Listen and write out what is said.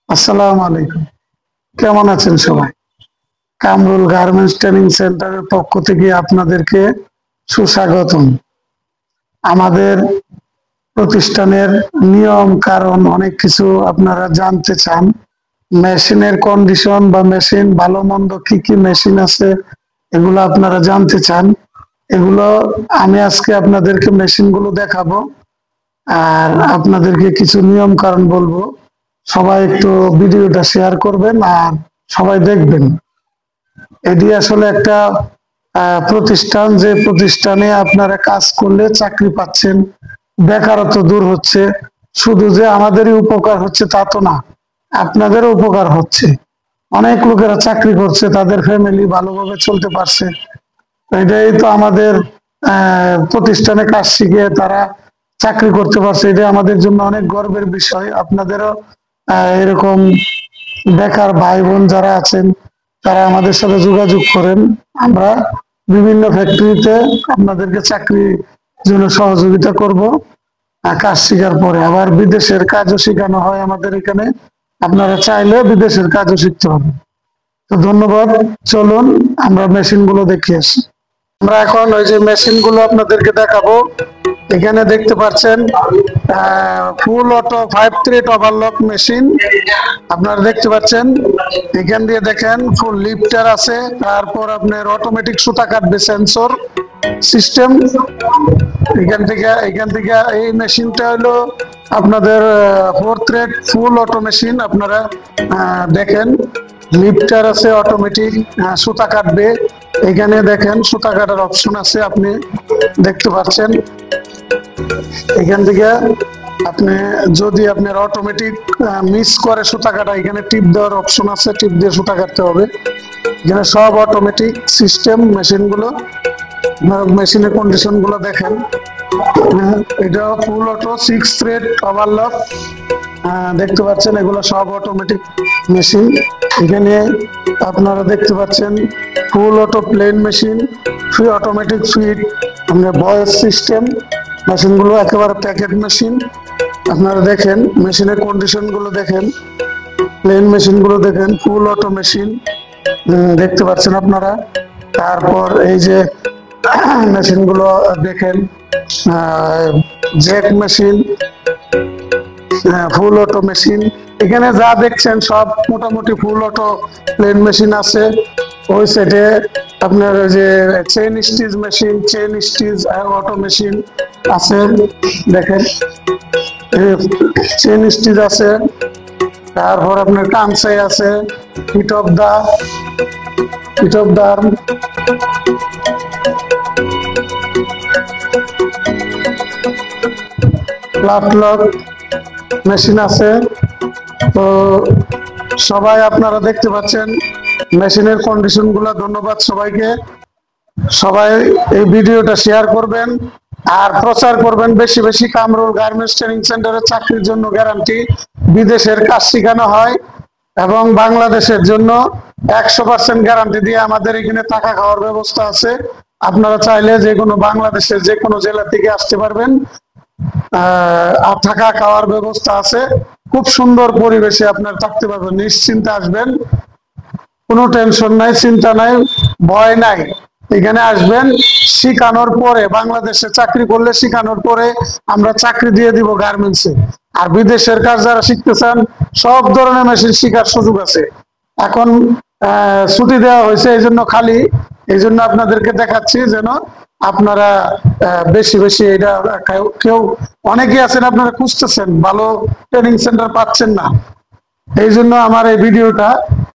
আসসালামু আলাইকুম। কেমন আছেন সবাই? কামরুল গার্মেন্টস ট্রেনিং সেন্টারের পক্ষ থেকে আপনাদেরকে সুস্বাগতম। আমাদের প্রতিষ্ঠানের নিয়ম কারণ অনেক কিছু আপনারা জানতে চান। মেশিনের কন্ডিশন বা মেশিন ভালো মন্দ কি কি মেশিন আছে এগুলো আপনারা জানতে চান। এগুলো আমি আজকে আপনাদেরকে মেশিনগুলো দেখাবো আর আপনাদেরকে কিছু নিয়ম কারণ বলবো। সবাই একটু ভিডিওটা শেয়ার করবেন আর সবাই দেখবেন। এটি আসলে একটা প্রতিষ্ঠান, যে প্রতিষ্ঠানে আপনারা কাজ করলে চাকরি পাচ্ছেন, বেকারত্ব দূর হচ্ছে। শুধু যে আমাদেরই উপকার হচ্ছে তা তো না, আপনাদেরও উপকার হচ্ছে। অনেক লোকেরা চাকরি করছে, তাদের ফ্যামিলি ভালোভাবে চলতে পারছে। এটাই তো আমাদের প্রতিষ্ঠানে কাজ শিখে তারা চাকরি করতে পারছে, এটা আমাদের জন্য অনেক গর্বের বিষয়। আপনাদেরও এরকম বেকার ভাই বোন যারা আছেন তারা আমাদের সাথে যোগাযোগ করেন। আমরা বিভিন্ন ফ্যাক্টরিতে আপনাদেরকে চাকরির জন্য সহযোগিতা করব। কাজ শেখার পরে আবার বিদেশের কাজও শেখানো হয় আমাদের এখানে। আপনারা চাইলে বিদেশের কাজও শিখতে হবে। তো ধন্যবাদ। চলুন আমরা মেশিন গুলো দেখে আসি। আমরা এখন ওই যে মেশিন গুলো আপনাদেরকে দেখাবো। এখানে দেখতে পাচ্ছেন full auto 5 thread overlock machine আপনারা দেখতে পাচ্ছেন। এখান দিয়ে দেখেন ফুল লিফটার আছে, তারপর আপনার অটোমেটিক সুতা কাটবে সেন্সর সিস্টেম। এখান থেকে এই মেশিনটা হলো আপনাদের 4 থ্রেড ফুল অটো মেশিন। আপনারা দেখেন লিফটার আছে, অটোমেটিক সুতা কাটবে। এখানে দেখেন সুতা কাটার অপশন আছে, আপনি দেখতে পাচ্ছেন। এখান থেকে আপনি যদি আপনার অটোমেটিক মিস করে সুতা কাটা, এখানে টিপ দেওয়ার অপশন আছে, টিপ দিয়ে সুতা কাটতে হবে। এখানে সব অটোমেটিক সিস্টেম মেশিনগুলো। মেশিনের কন্ডিশন গুলো দেখেন। এটা ফুল অটো 6 থ্রেড ওভারলক দেখতে পাচ্ছেন, এগুলো সব অটোমেটিক মেশিন। এখানে আপনারা দেখতে পাচ্ছেন full auto plain machine, automatic fit, voice system. মেশিনগুলো একেবারে প্যাকেট মেশিন। আপনারা দেখেন মেশিনের কন্ডিশন গুলো দেখেন, প্লেন মেশিন গুলো দেখেন, ফুল অটো মেশিন দেখতে পাচ্ছেন আপনারা। তারপর এই যে মেশিন গুলো দেখেন, জেট মেশিন, ফুল অটো মেশিন। এখানে যা দেখছেন সব মোটামুটি ফুল অটো প্লেন মেশিন আছে। ওই সাইডে আপনার যে chain stitch machine, chain stitch auto machine আছে দেখেন, চেইন স্টিচ আছে। তারপর আপনার কানসাই আছে, hit off the arm, lock machine আছে। তো সবাই আপনারা দেখতে পাচ্ছেন মেশিনের কন্ডিশন গুলো। ধন্যবাদ সবাইকে। সবাই এই ভিডিওটা শেয়ার করবেন আর প্রচার করবেন বেশি বেশি। কামরুল গার্মেন্টস ট্রেনিং সেন্টারে চাকরির জন্য গ্যারান্টি, বিদেশের কাজ শেখানো হয় এবং বাংলাদেশের জন্য 100% গ্যারান্টি দিয়ে আমাদের এখানে থাকা খাওয়ার ব্যবস্থা আছে। আপনারা চাইলে যে কোনো বাংলাদেশের যে কোনো জেলা থেকে আসতে পারবেন। থাকা খাওয়ার ব্যবস্থা আছে, খুব সুন্দর পরিবেশে আপনার থাকতে পারবেন। নিশ্চিন্তে আসবেন, কোনো টেনশন নাই, চিন্তা নাই, ভয় নাই। এখানে আসবেন, শিখানোর পরে বাংলাদেশে চাকরি করলে শিখানোর পরে আমরা চাকরি দিয়ে দিব গার্মেন্টসে। আর বিদেশের কাজ যারা শিখতে চান সব ধরনের মেশিন শিখার সুযোগ আছে। এখন ছুটি দেওয়া হয়েছে এই জন্য খালি, এই জন্য আপনাদেরকে দেখাচ্ছি যেন আপনারা বেশি বেশি এটা কেউ অনেকে আছেন আপনারা খুঁজতেছেন, ভালো ট্রেনিং সেন্টার পাচ্ছেন না, এই জন্য আমার এই ভিডিওটা।